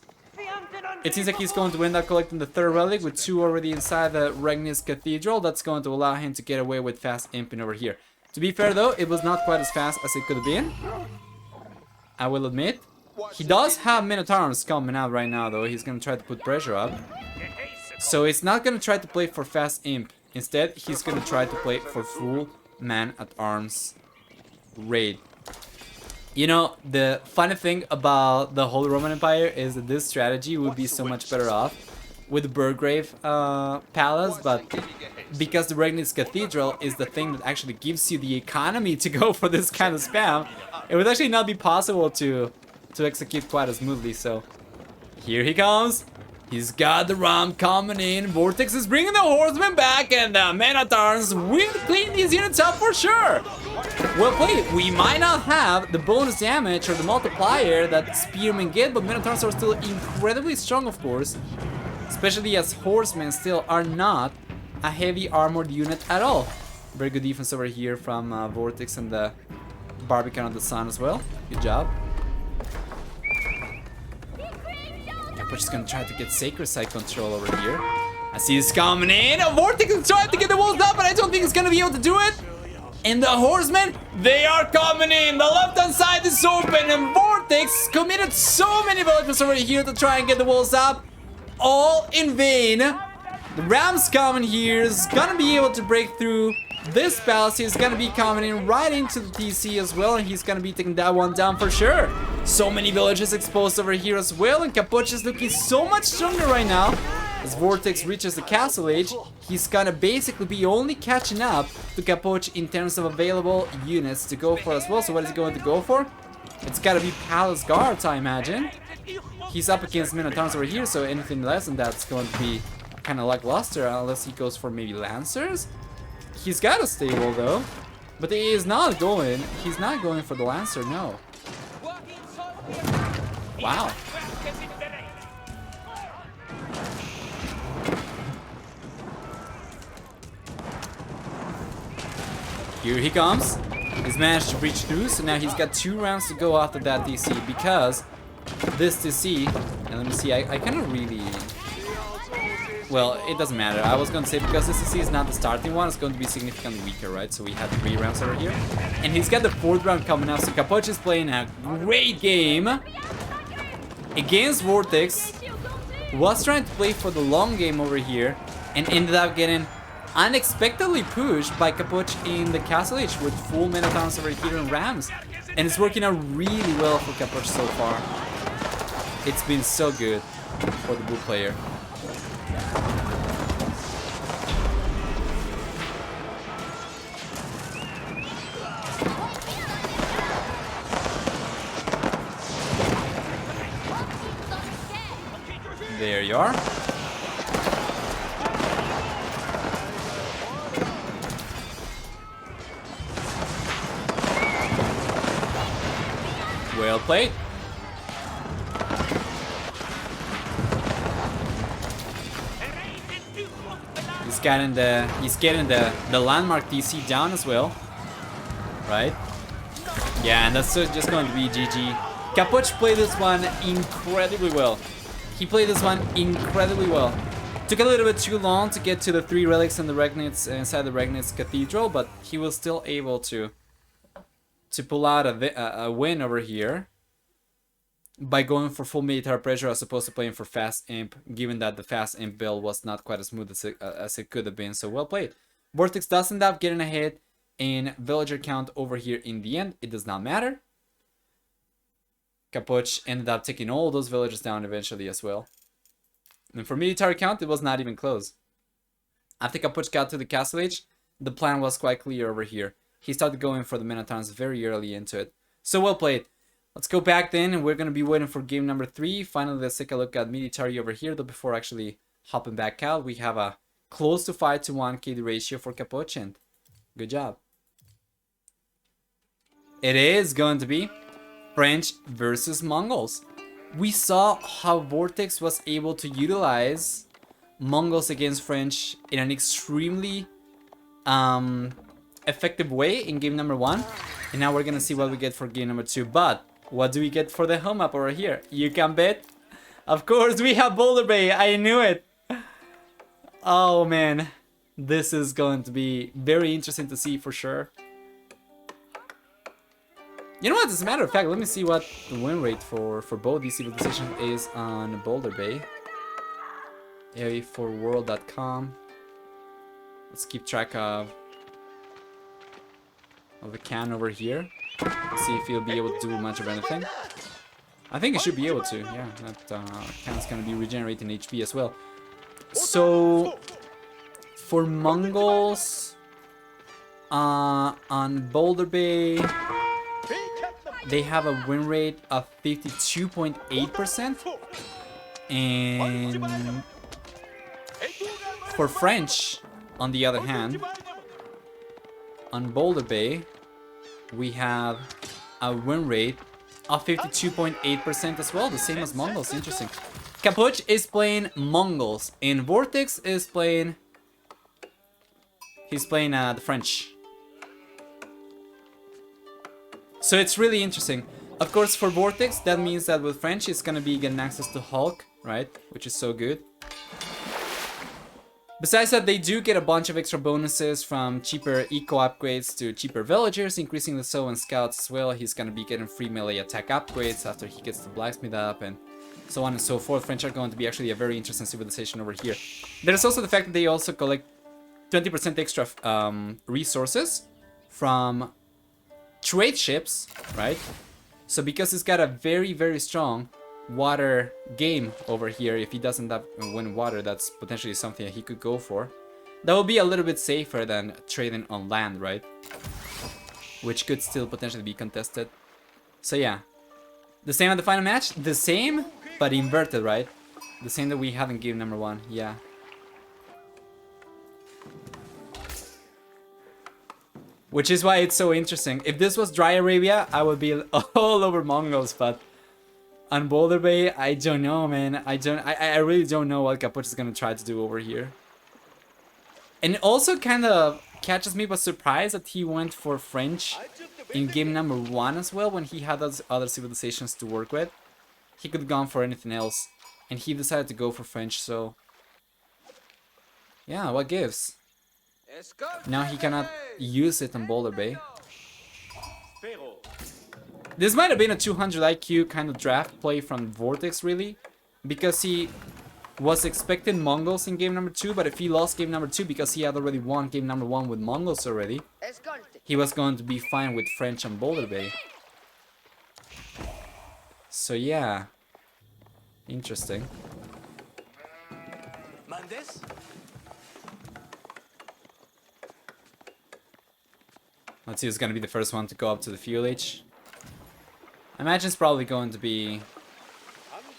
It seems like he's going to end up collecting the third relic with 2 already inside the Regnis Cathedral. That's going to allow him to get away with fast imping over here. To be fair though, it was not quite as fast as it could have been, I will admit. He does have Men-at-Arms coming out right now though. He's going to try to put pressure up. So it's not going to try to play for fast imp. Instead, he's going to try to play for full Man-at-Arms raid. You know, the funny thing about the Holy Roman Empire is that this strategy would be so much better off with the Burgrave Palace, but because the Regnis Cathedral is the thing that actually gives you the economy to go for this kind of spam, it would actually not be possible to execute quite as smoothly. So here he comes. He's got the Ram coming in. Vortex is bringing the horsemen back, and the Men-at-Arms will clean these units up for sure. Well played. We might not have the bonus damage or the multiplier that Spearmen get, but Men-at-Arms are still incredibly strong, of course. Especially as horsemen still are not a heavy armored unit at all. Very good defense over here from Vortex and the Barbican of the Sun as well. Good job. Capuch is gonna try to get Sacred Side control over here. I see he's coming in. Vortex is trying to get the walls up, but I don't think he's gonna be able to do it. And the Horsemen, they are coming in. The left-hand side is open, and Vortex committed so many villagers over here to try and get the walls up. All in vain. The Rams coming here is gonna be able to break through this palace. He's gonna be coming in right into the TC as well, and he's gonna be taking that one down for sure. So many villages exposed over here as well, and Capuch is looking so much stronger right now. As Vortex reaches the castle age, he's gonna basically be only catching up to Capuch in terms of available units to go for as well. So what is he going to go for? It's gotta be Palace Guards, I imagine. He's up against Minotaurs over here, so anything less than that's going to be kind of lackluster unless he goes for maybe Lancers. He's got a stable though, but he is not going. He's not going for the Lancer, no. Wow. Here he comes. He's managed to breach through, so now he's got 2 rounds to go after that DC because this DC, and let me see, I kind of really... Well, it doesn't matter. I was going to say because this DC is not the starting one, it's going to be significantly weaker, right? So we had 3 rounds over here. And he's got the 4th round coming up, so Capuch is playing a great game against Vortex. Was trying to play for the long game over here and ended up getting unexpectedly pushed by Capuch in the Castle Age with full Minotaurs over here and Rams. And it's working out really well for Capuch so far. It's been so good for the blue player. There you are. Well played. He's getting the landmark DC down as well. Right? Yeah, and that's just going to be GG. Capuch played this one incredibly well. He played this one incredibly well. Took a little bit too long to get to the 3 relics and the Regnitz inside the Regnitz Cathedral, but he was still able to pull out a win over here by going for full military pressure as opposed to playing for fast imp, given that the fast imp build was not quite as smooth as it could have been. So well played. Vortex does end up getting ahead in villager count over here in the end. It does not matter. Capuch ended up taking all those villagers down eventually as well. And for military count, it was not even close. After Capuch got to the Castle Age, the plan was quite clear over here. He started going for the Minotaurs very early into it. So well played. Let's go back then, and we're going to be waiting for game number 3. Finally, let's take a look at military over here, though before actually hopping back out. We have a close to 5-to-1 KD ratio for Capuch, and good job. It is going to be French versus Mongols. We saw how Vortex was able to utilize Mongols against French in an extremely effective way in game number 1. And now we're gonna see what we get for game number 2. But what do we get for the home map over here? You can bet. Of course, we have Boulder Bay. I knew it. Oh man, this is going to be very interesting to see for sure. You know what, as a matter of fact, let me see what the win rate for both these civilizations is on Boulder Bay. A4world.com. Let's keep track of the can over here. See if he'll be able to do much of anything. I think he should be able to, yeah. That can's gonna be regenerating HP as well. So, for Mongols, on Boulder Bay, they have a win rate of 52.8%. And for French, on the other hand, on Boulder Bay, we have a win rate of 52.8% as well, the same as Mongols. Interesting. Capuch is playing Mongols, and Vortex is playing... He's playing the French. So it's really interesting. Of course, for Vortex, that means that with French, it's gonna be getting access to Hulk right? Which is so good. Besides that, they do get a bunch of extra bonuses from cheaper eco upgrades to cheaper villagers, increasing the so and scouts as well. He's gonna be getting free melee attack upgrades after he gets the blacksmith up, and so on and so forth. French are going to be actually a very interesting civilization over here. There's also the fact that they also collect 20% extra resources from trade ships, right? So because he's got a very, very strong water game over here, if he doesn't win water, that's potentially something that he could go for. That would be a little bit safer than trading on land, right? Which could still potentially be contested. So yeah, the same at the final match, the same but inverted, right? The same that we had in game number 1, yeah. Which is why it's so interesting. If this was Dry Arabia, I would be all over Mongols, but on Boulder Bay, I don't know, man. I really don't know what Capuch is gonna try to do over here. And it also kind of catches me by surprise that he went for French in game number 1 as well, when he had those other civilizations to work with. He could have gone for anything else, and he decided to go for French, so... yeah, what gives? Now he cannot use it on Boulder Bay. This might have been a 200 IQ kind of draft play from Vortex, really, because he was expecting Mongols in game number 2, but if he lost game number 2 because he had already won game number 1 with Mongols already, he was going to be fine with French on Boulder Bay. So yeah, interesting. Let's see who's gonna be the first one to go up to the fuel H. I imagine it's probably going to be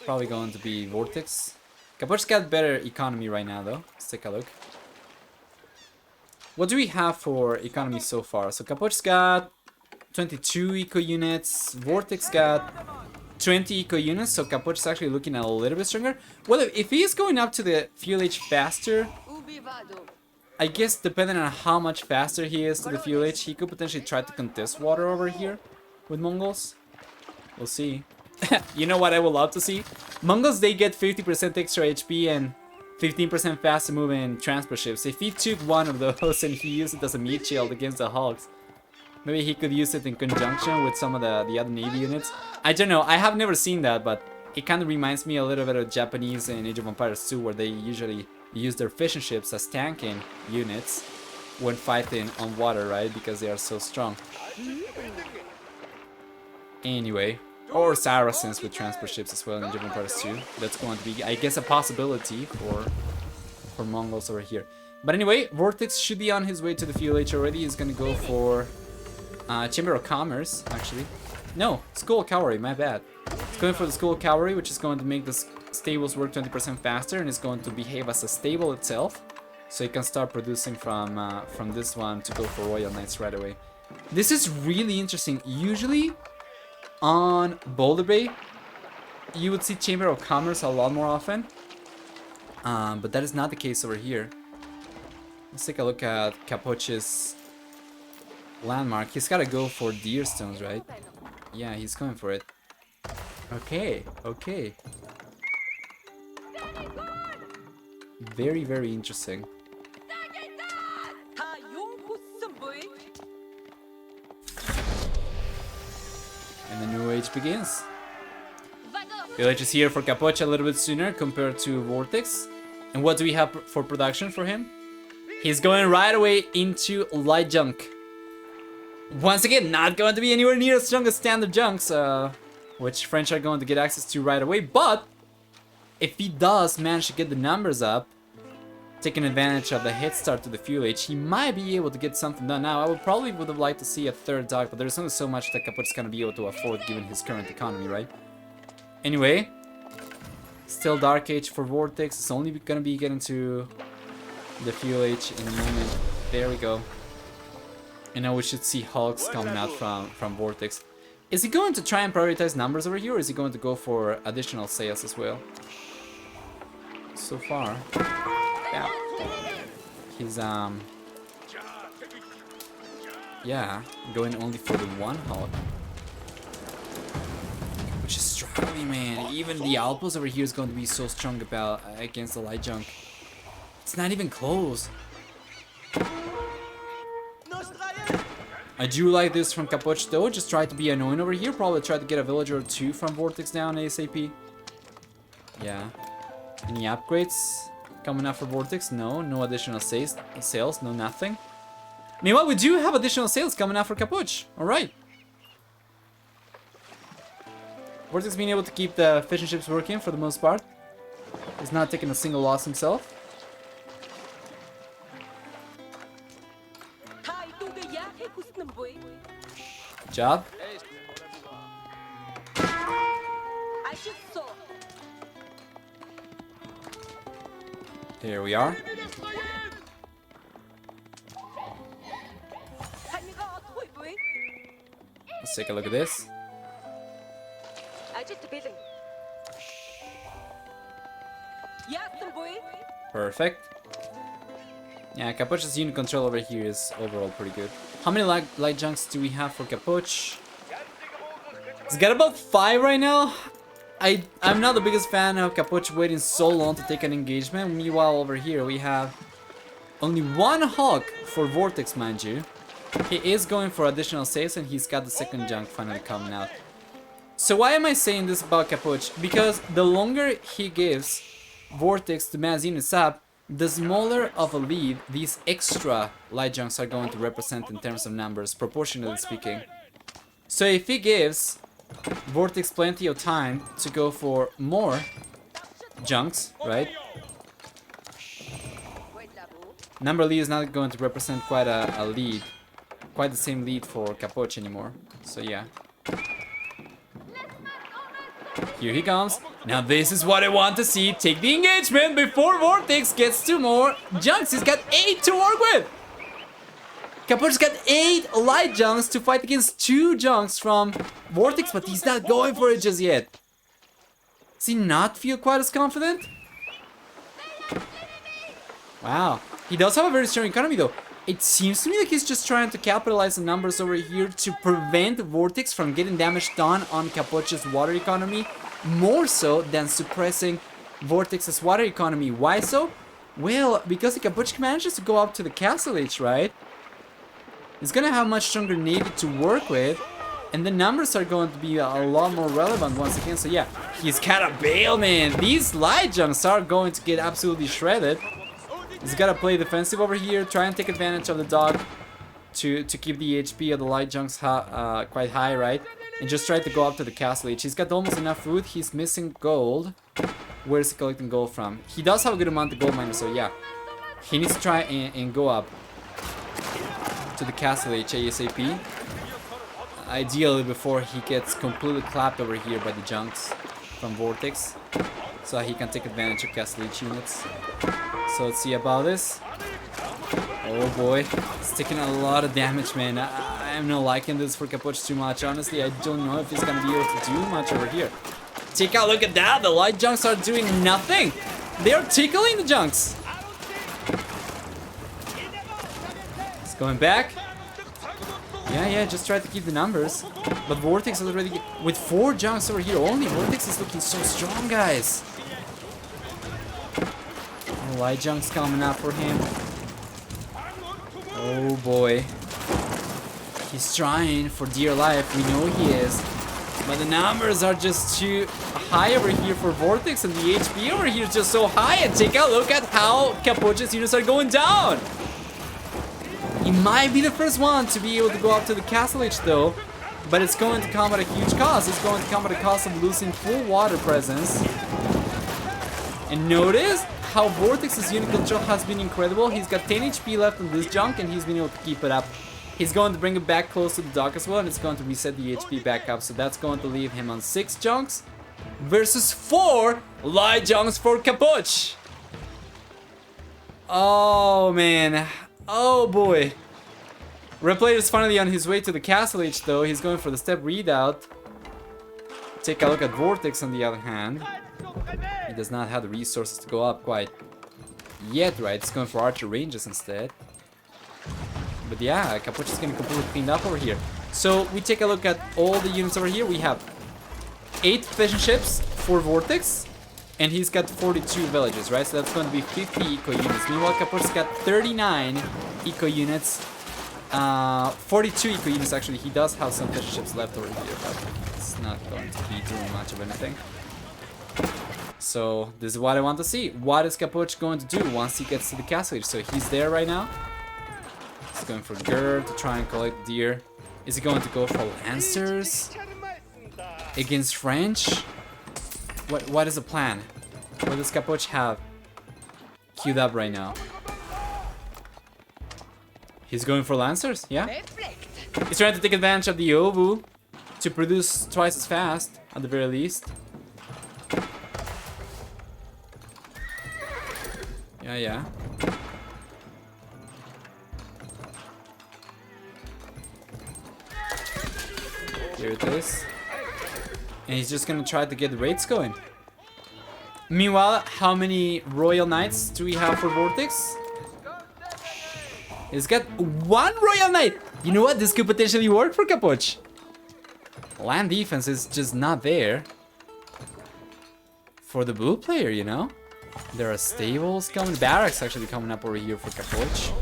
Vortex. Capuch's got better economy right now though. Let's take a look. What do we have for economy so far? So Capuch's got 22 eco units, Vortex got 20 eco units, so Capuch's actually looking a little bit stronger. Well, if he's going up to the fuel H faster, I guess depending on how much faster he is to the fuel H, he could potentially try to contest water over here with Mongols. We'll see. You know what I would love to see? Mongols, they get 50% extra HP and 15% faster moving transport ships. If he took one of those and he used it as a meat shield against the Hulks, maybe he could use it in conjunction with some of the other Navy units. I don't know, I have never seen that, but it kind of reminds me a little bit of Japanese in Age of Empires 2, where they usually use their fishing ships as tanking units when fighting on water, right? Because they are so strong. Anyway, or Saracens with transport ships as well in Age of Empires 2. That's going to be, I guess, a possibility for Mongols over here. But anyway, Vortex should be on his way to the fuel H already. He's gonna go for Chamber of Commerce, actually. No, School of Cavalry, my bad. He's going for the School of Cavalry, which is going to make the stables work 20% faster, and it's going to behave as a stable itself. So he can start producing from this one to go for Royal Knights right away. This is really interesting. Usually, on Boulder Bay, you would see Chamber of Commerce a lot more often, but that is not the case over here. Let's take a look at Capuch's landmark. He's got to go for Deer Stones, right? Yeah, he's going for it. Okay, okay. Very, very interesting. And the new age begins. Village is here for Capuch a little bit sooner compared to Vortex. And what do we have for production for him? He's going right away into light junk. Once again, not going to be anywhere near as strong as standard junks, which French are going to get access to right away. But if he does manage to get the numbers up, taking advantage of the head start to the fuel H, he might be able to get something done. Now, I would have liked to see a third dog, but there's only so much that Capuch is going to be able to afford given his current economy, right? Anyway, still Dark Age for Vortex. It's only going to be getting to the fuel H in a moment. There we go. And now we should see Hulks coming out from Vortex. Is he going to try and prioritize numbers over here, or is he going to go for additional sales as well? So far, yeah. He's yeah, going only for the one Hulk, which is strong. Holy man, even the outpost over here is going to be so strong against the light junk. It's not even close. I do like this from Capuch though. Just try to be annoying over here. Probably try to get a villager or two from Vortex down ASAP. Yeah. Any upgrades coming up for Vortex? No. No additional sales. No nothing. Meanwhile, we do have additional sales coming out for Capuch. Alright. Vortex being able to keep the fishing ships working for the most part. He's not taking a single loss himself. Good job. Here we are. Let's take a look at this. Perfect. Yeah, Capuch's unit control over here is overall pretty good. How many light junks do we have for Capuch? He's got about 5 right now. I'm not the biggest fan of Capuch waiting so long to take an engagement. Meanwhile, over here we have only 1 hawk for Vortex, mind you. He is going for additional saves and he's got the second junk finally coming out. So why am I saying this about Capuch? Because the longer he gives Vortex to mass units up, the smaller of a lead these extra light junks are going to represent in terms of numbers, proportionally speaking. So if he gives Vortex plenty of time to go for more junks, right? Number lead is not going to represent quite a lead, quite the same lead for Capuch anymore. So yeah. Here he comes. Now this is what I want to see. Take the engagement before Vortex gets 2 more junks. He's got 8 to work with. Capuch's got 8 light junks to fight against 2 junks from Vortex, but he's not going for it just yet. Does he not feel quite as confident? Wow. He does have a very strong economy though. It seems to me like he's just trying to capitalize on numbers over here to prevent Vortex from getting damage done on Capuch's water economy, more so than suppressing Vortex's water economy. Why so? Well, because the Capuch manages to go up to the Castle Age, right? He's gonna have much stronger navy to work with, and the numbers are going to be a lot more relevant once again. So yeah, he's got a bail, man. These light junks are going to get absolutely shredded. He's got to play defensive over here, try and take advantage of the dog to keep the HP of the light junks quite high, right? And just try to go up to the Castle Age. He's got almost enough food. He's missing gold. Where's he collecting gold from? He does have a good amount of gold miners, so yeah. He needs to try and go up to the Castle Age ASAP. Ideally before he gets completely clapped over here by the junks from Vortex. So he can take advantage of Castle Age units. So let's see about this. Oh boy, it's taking a lot of damage, man. I'm not liking this for Capuch too much. Honestly, I don't know if he's gonna be able to do much over here. Take a look at that. The light junks are doing nothing. They are tickling the junks. It's going back. Yeah, just try to keep the numbers. But Vortex is already with 4 junks over here. Only Vortex is looking so strong, guys. Light junks coming out for him. Oh boy. He's trying for dear life. We know he is. But the numbers are just too high over here for Vortex, and the HP over here is just so high. And take a look at how Capuch's units are going down. He might be the first one to be able to go up to the Castle Age though. But it's going to come at a huge cost. It's going to come at a cost of losing full water presence. And notice how Vortex's unit control has been incredible. He's got 10 HP left on this junk and he's been able to keep it up. He's going to bring it back close to the dock as well, and it's going to reset the HP back up. So that's going to leave him on 6 junks versus 4 light junks for Capuch. Oh man. Oh boy. Replay is finally on his way to the Castle Age though. He's going for the step readout. Take a look at Vortex on the other hand. He does not have the resources to go up quite yet, right? He's going for archer ranges instead. But yeah, Capuch is getting completely cleaned up over here. So we take a look at all the units over here. We have 8 fishing ships for Vortex, and he's got 42 villages, right? So that's going to be 50 eco units. Meanwhile, Capoch's got 39 eco units. 42 eco units actually. He does have some fishing ships left over here, but it's not going to be doing much of anything. So this is what I want to see. What is Capoch going to do once he gets to the castle age? So he's there right now. He's going for Gerd to try and collect deer. Is he going to go for Lancers against French? What is the plan? What does Capoch have queued up right now? He's going for Lancers, yeah? He's trying to take advantage of the Ovu to produce twice as fast, at the very least. Yeah. Here it is. And he's just gonna try to get the raids going. Meanwhile, how many Royal Knights do we have for Vortex? He's got 1 Royal Knight! You know what? This could potentially work for Capoch. Land defense is just not there for the blue player, you know? There are stables coming, barracks actually coming up over here for Capoch.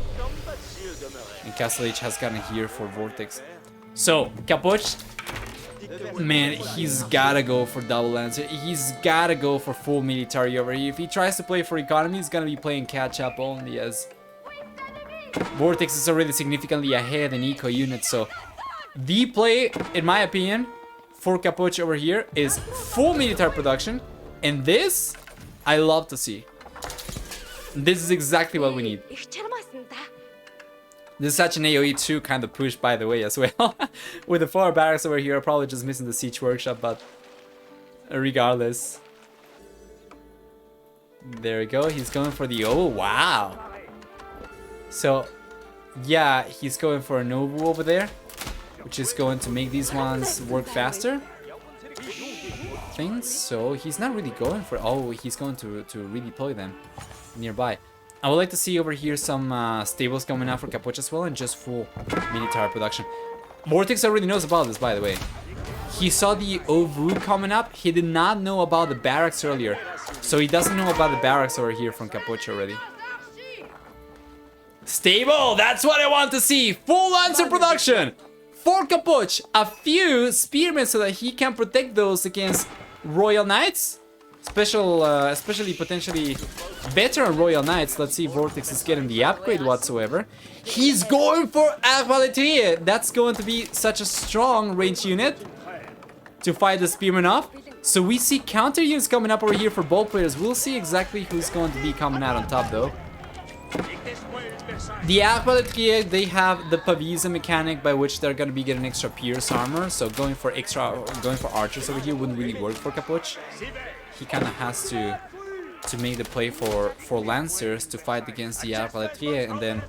And Castle H has gotten here for Vortex. So, Capoch, man, he's gotta go for double Lancer. He's gotta go for full military over here. If he tries to play for economy, he's gonna be playing catch up only, as Vortex is already significantly ahead in eco units. So, the play, in my opinion, for Capoch over here is full military production. And this, I love to see. This is exactly what we need. This is such an AoE 2 kind of push, by the way, as well. With the 4 barracks over here, probably just missing the siege workshop, but regardless. There we go. He's going for the... Oh, wow. So, yeah, he's going for a Nobu over there, which is going to make these ones work faster. I think so. He's not really going for... Oh, he's going to redeploy them nearby. I would like to see over here some stables coming out for Capoch as well, and just full military production. Vortex already knows about this, by the way. He saw the Ovu coming up. He did not know about the barracks earlier, so he doesn't know about the barracks over here from Capoch already. Stable! That's what I want to see! Full Lancer production! For Capoch, a few spearmen so that he can protect those against Royal Knights. Especially potentially veteran Royal Knights. Let's see if Vortex is getting the upgrade whatsoever. He's going for Arbaletier. That's going to be such a strong range unit to fight the spearmen off. So we see counter units coming up over here for both players. We'll see exactly who's going to be coming out on top though. The Arbaletier, they have the Pavisa mechanic by which they're going to be getting extra pierce armor. So going for archers over here wouldn't really work for Capoch. He kind of has to make the play for Lancers to fight against the Arbaletier, and then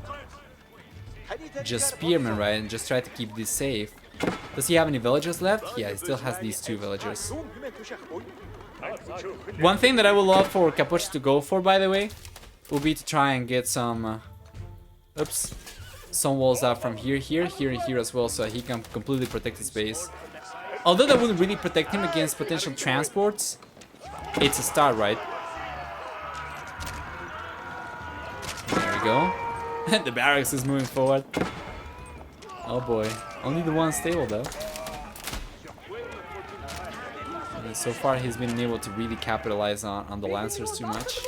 just Spearmen, right? And just try to keep this safe. Does he have any villagers left? Yeah, he still has these 2 villagers. One thing that I would love for Capoch to go for, by the way, would be to try and get some... some walls out from here, and here as well, so that he can completely protect his base. Although that wouldn't really protect him against potential transports, it's a start, right? There we go. The barracks is moving forward. Oh boy. Only the one stable though. And so far he's been able to really capitalize on the Lancers too much.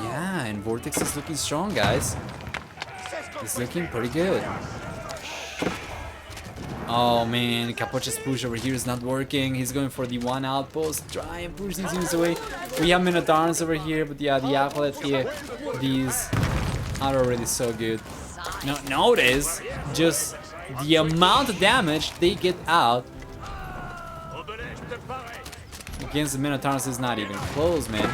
Yeah, and Vortex is looking strong, guys. He's looking pretty good. Oh man, Capoch's push over here is not working. He's going for the 1 outpost. Try and push these units away. We have Minotaurs over here, but yeah, the Arbaletier, these are already so good. Now, notice just the amount of damage they get out against the Minotaurs is not even close, man.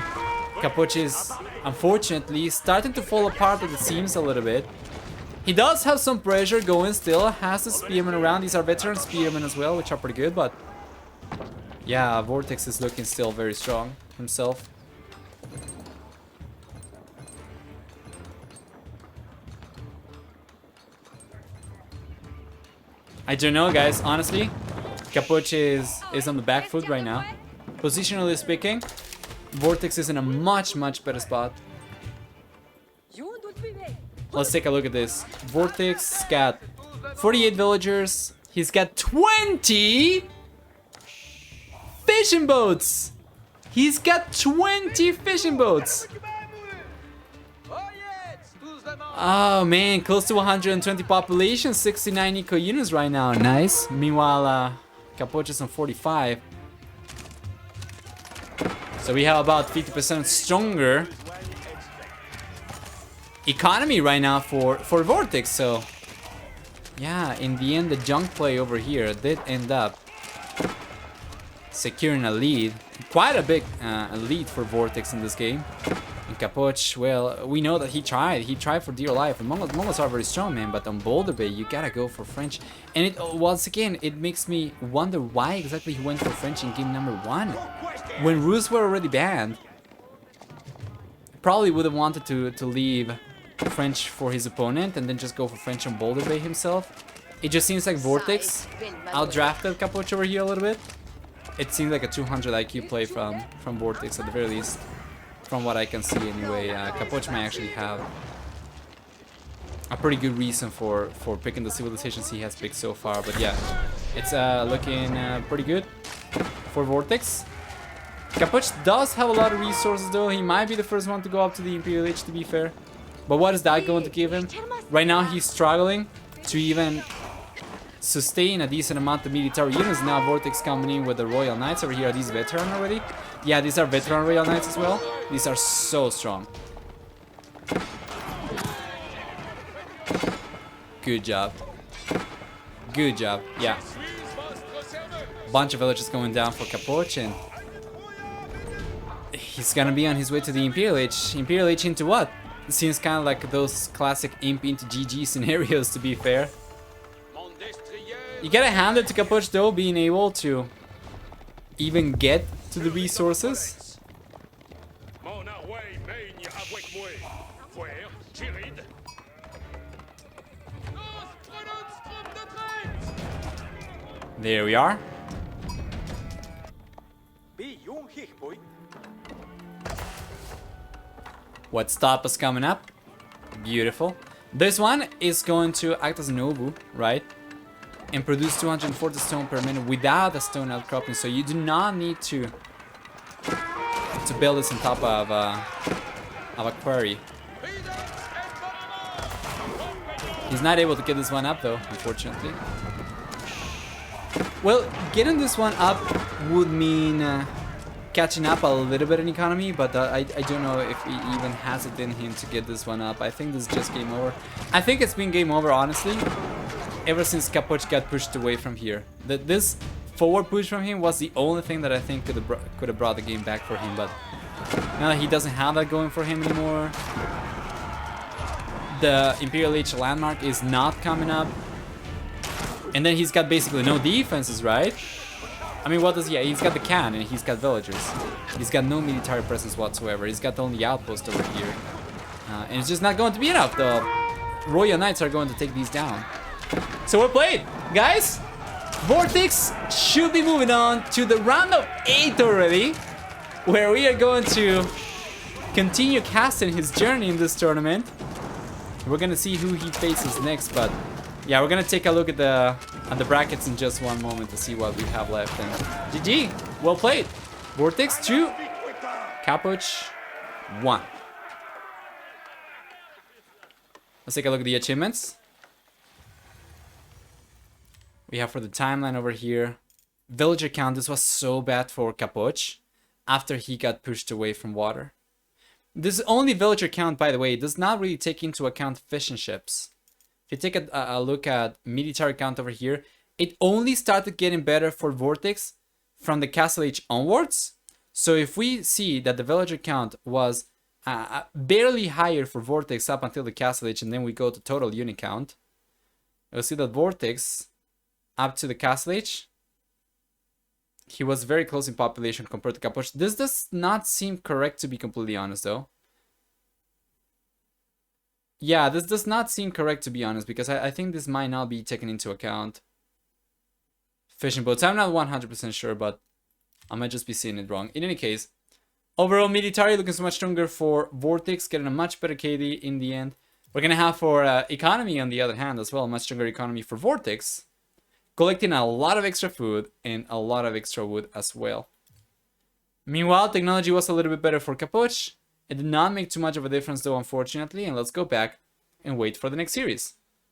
Capoch is unfortunately starting to fall apart at the seams a little bit. He does have some pressure going still, has the spearmen around. These are veteran spearmen as well, which are pretty good, but yeah, Vortex is looking still very strong himself. I don't know, guys. Honestly, Capuch is on the back foot right now. Positionally speaking, Vortex is in a much better spot. Let's take a look at this. Vortex got 48 villagers. He's got 20 fishing boats. He's got 20 fishing boats. Oh man, close to 120 population, 69 eco units right now. Nice. Meanwhile, Capuch is on 45. So we have about 50% stronger economy right now for Vortex. So yeah, in the end, the junk play over here did end up securing a lead. Quite a big lead for Vortex in this game. And Capuch, well, we know that he tried. He tried for dear life. And Mongols are very strong, man. But on Boulder Bay, you gotta go for French. And it once again, it makes me wonder why exactly he went for French in game number 1. When Rus were already banned. Probably would have wanted to leave French for his opponent and then just go for French on Boulder Bay himself. It just seems like Vortex outdrafted Capuch over here a little bit. It seems like a 200 IQ play from Vortex at the very least. From what I can see anyway, Capuch may actually have a pretty good reason for picking the civilizations he has picked so far. But yeah, it's looking pretty good for Vortex. Capuch does have a lot of resources though. He might be the first one to go up to the Imperial Age, to be fair. But what is that going to give him? Right now he's struggling to even sustain a decent amount of military units. Now Vortex coming in with the Royal Knights over here. Are these veteran already? Yeah, these are veteran Royal Knights as well. These are so strong. Good job. Good job. Yeah. Bunch of villages going down for Capuch, and he's gonna be on his way to the Imperial Age. Imperial Age into what? It seems kind of like those classic imp into GG scenarios, to be fair. You gotta hand it to Capuch though, being able to even get to the resources. There we are. What stop is coming up? Beautiful. This one is going to act as an obu, right? And produce 240 stone per minute without a stone outcropping. So you do not need to build this on top of a quarry. He's not able to get this one up though, unfortunately. Well, getting this one up would mean catching up a little bit in economy, but I don't know if he even has it in him to get this one up. I think this is just game over. I think it's been game over, honestly, ever since Capuch got pushed away from here. This forward push from him was the only thing that I think could have brought the game back for him, but now that he doesn't have that going for him anymore. The Imperial Age landmark is not coming up. And then he's got basically no defenses, right? I mean, what does he have? He's got the cannon, he's got villagers. He's got no military presence whatsoever. He's got only outpost over here. And it's just not going to be enough. The Royal Knights are going to take these down. So we're played, guys. Vortex should be moving on to the round of 8 already, where we are going to continue casting his journey in this tournament. We're gonna see who he faces next, but yeah, we're gonna take a look at the brackets in just one moment to see what we have left. And GG, well played. Vortex 2, Capuch 1. Let's take a look at the achievements. We have for the timeline over here, villager count. This was so bad for Capuch after he got pushed away from water. This only villager count, by the way, does not really take into account fishing ships. If you take a look at military count over here, it only started getting better for Vortex from the Castle Age onwards. So if we see that the villager count was barely higher for Vortex up until the Castle Age, and then we go to total unit count, you'll see that Vortex up to the Castle Age, he was very close in population compared to Capuch. This does not seem correct, to be completely honest, though. Yeah, this does not seem correct, to be honest, because I think this might not be taken into account. fishing boats. I'm not 100% sure, but I might just be seeing it wrong. In any case, overall, Military looking so much stronger for Vortex, getting a much better KD in the end. We're going to have for Economy, on the other hand, as well, a much stronger Economy for Vortex. Collecting a lot of extra food and a lot of extra wood as well. Meanwhile, Technology was a little bit better for Capuch. It did not make too much of a difference, though, unfortunately. And let's go back and wait for the next series.